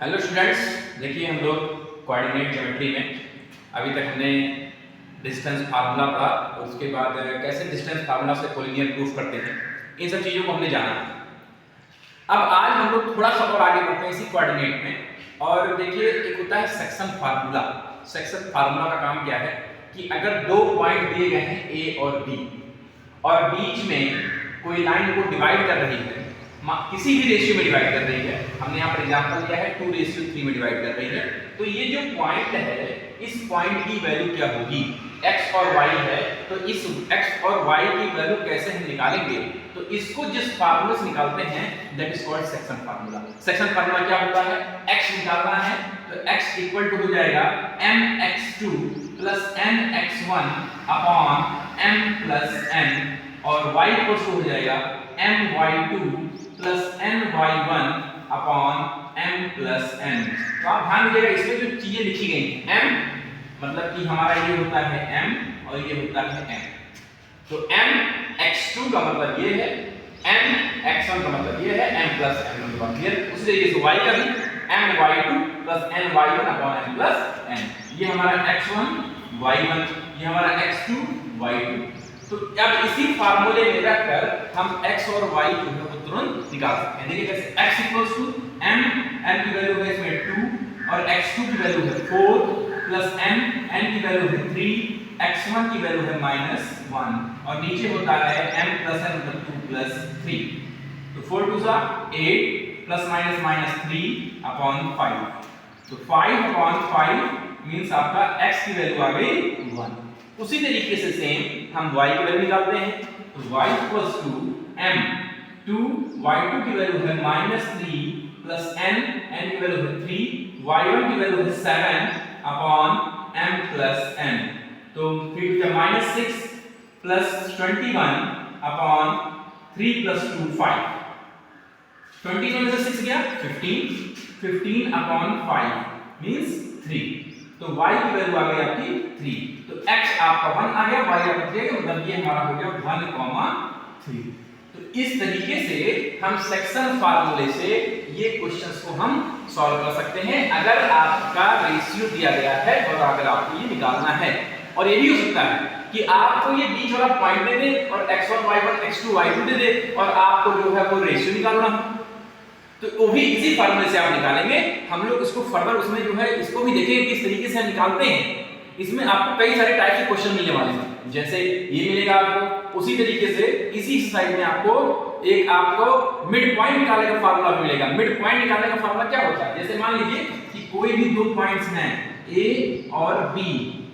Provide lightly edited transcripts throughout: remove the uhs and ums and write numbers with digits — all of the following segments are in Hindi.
हेलो स्टूडेंट्स, देखिए हम लोग कोऑर्डिनेट ज्योमेट्री में अभी तक हमने डिस्टेंस फार्मूला पढ़ा और उसके बाद कैसे डिस्टेंस फार्मूला से कोलिनियर प्रूफ करते हैं, इन सब चीज़ों को हमने जाना। अब आज हम लोग थोड़ा सा और आगे बढ़ते हैं इसी कोऑर्डिनेट में। और देखिए एक होता है सेक्शन फार्मूला। सेक्शन फार्मूला का काम क्या है कि अगर दो पॉइंट दिए गए हैं ए और बी और बीच में कोई लाइन को डिवाइड कर रही है, किसी भी रेशियो में डिवाइड कर रही है, हमने यहाँ पर एग्जांपल दिया है 2:3 में डिवाइड कर रही है, तो ये जो पॉइंट है इस पॉइंट की वैल्यू क्या होगी, x और y है, तो इस x और y की वैल्यू कैसे हम निकालेंगे, तो इसको जिस फार्मूले से निकालते हैं that is called section formula. Section formula क्या होता है, x निकालना है तो x इक्वल टू हो जाएगा mx2 plus nx1 upon m plus n और y इक्वल टू हो जाएगा my2 plus ny1 upon m plus n। तो आप ध्यान दीजिएगा इसमें जो चीजें लिखी गई हैं, m मतलब कि हमारा ये होता है m और ये होता है n, तो m x2 का मतलब ये है, m x1 का मतलब ये है, m प्लस n का क्लियर। उसी तरीके से y का भी my2 plus ny1 upon m plus n, ये हमारा x1 y1, ये हमारा x2 y2। तो अब इसी फार्मूले में रखकर हम x और y जो है वो तुरंत निकाल सकते हैं। देखिए कैसे, x equals to m, m की वैल्यू है इसमें 2 और x2 की वैल्यू है 4 प्लस n, n की वैल्यू है 3, x1 की वैल्यू है -1 और नीचे होता है m प्लस n मतलब 2 प्लस 3, तो 4 2 सा 8 प्लस माइनस 3 अपॉन 5, तो 5 अपॉन 5 मींस आपका x की वैल्यू आ गई 1। उसी तरीके से सेम हम y की वैल्यू निकालते हैं, तो y equals to m 2, y2 की वैल्यू है -3 प्लस n, n की वैल्यू है 3, y1 की वैल्यू है 7 अपॉन m प्लस n, तो फिर क्या -6 प्लस 21 अपॉन 3 प्लस 2 5, 21 में से 6 गया 15 अपॉन 5 मींस 3, तो y की वैल्यू आ गई आपकी 3, तो x आपका 1 आ गया, y आपका 3 आ गया, मतलब ये हमारा हो गया 1, 3। तो इस तरीके से हम सेक्शन फार्मूले से ये क्वेश्चंस को हम सॉल्व कर सकते हैं अगर आपका रेशियो दिया गया है और अगर आपको ये निकालना है। और ये भी हो सकता है कि आपको ये बीच वाला पॉइंट दे दे और x1 y1 x2 y2 दे दे और आपको जो है वो रेशियो निकालना हो, तो वो भी इसी फार्मूले से आप निकालेंगे। हम लोग इसको फर्दर उसमें जो है इसको भी देखेंगे किस तरीके से हम निकालते हैं। इसमें आपको कई सारे टाइप के क्वेश्चन मिलने वाले हैं, जैसे ये मिलेगा आपको, उसी तरीके से इसी एक्सरसाइज में आपको एक आपको मिड पॉइंट निकालने का फार्मूला भी मिलेगा। मिड पॉइंट निकालने का फार्मूला क्या होता है, जैसे मान लीजिए कि कोई भी दो पॉइंट्स हैं A और B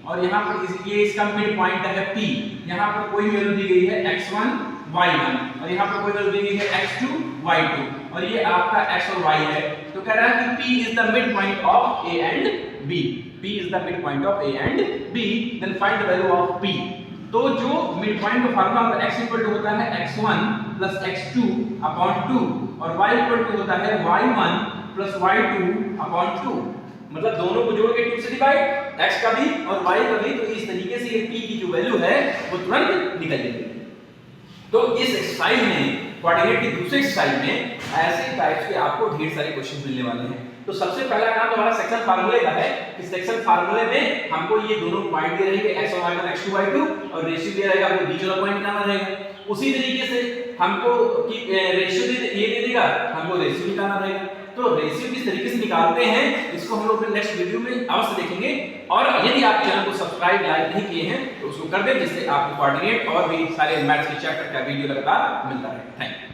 और यहाँ पर ये इसका मिड पॉइंट है P, यहाँ पर कोई वैल्यू दी गई है x1 y1 और यहाँ पर कोई वैल्यू दी गई है x2 y2 और ये आपका x और y है, तो कह रहा है कि P is the midpoint of A and B, P is the midpoint of A and B, then find the value of P। तो जो मिड पॉइंट का फार्मूला होता है x इक्वल टू होता है x1 प्लस x2 अपॉन 2 और y इक्वल टू होता है y1 प्लस y2 अपॉन 2, मतलब दोनों को जोड़ के 2 से डिवाइड, x का भी और y का भी, तो इस तरीके से ये p की जो वैल्यू है वो तुरंत निकल जाएगी। तो इस एक्सरसाइज में कोऑर्डिनेट की दूसरे एक्सरसाइज में ऐसे टाइप्स के आपको ढेर सारे क्वेश्चन मिलने वाले हैं। तो सबसे पहला काम तो हमारा सेक्शन फार्मूले का है कि सेक्शन फार्मूले में हमको ये दोनों पॉइंट दे रहेंगे x और y1 x2 y2 और रेशियो दे रहेगा, हमको बीच वाला पॉइंट निकालना रहेगा। उसी तरीके से हमको कि रेशियो ये दे देगा, हमको रेशियो निकालना रहेगा। तो रेशियो किस तरीके से निकालते हैं इसको हम लोग नेक्स्ट वीडियो में अवश्य देखेंगे। और यदि आप चैनल को सब्सक्राइब लाइक नहीं किए हैं तो उसको कर दें, जिससे आपको कोऑर्डिनेट और भी सारे मैथ्स के चैप्टर का वीडियो लगातार मिलता रहे। Thank you.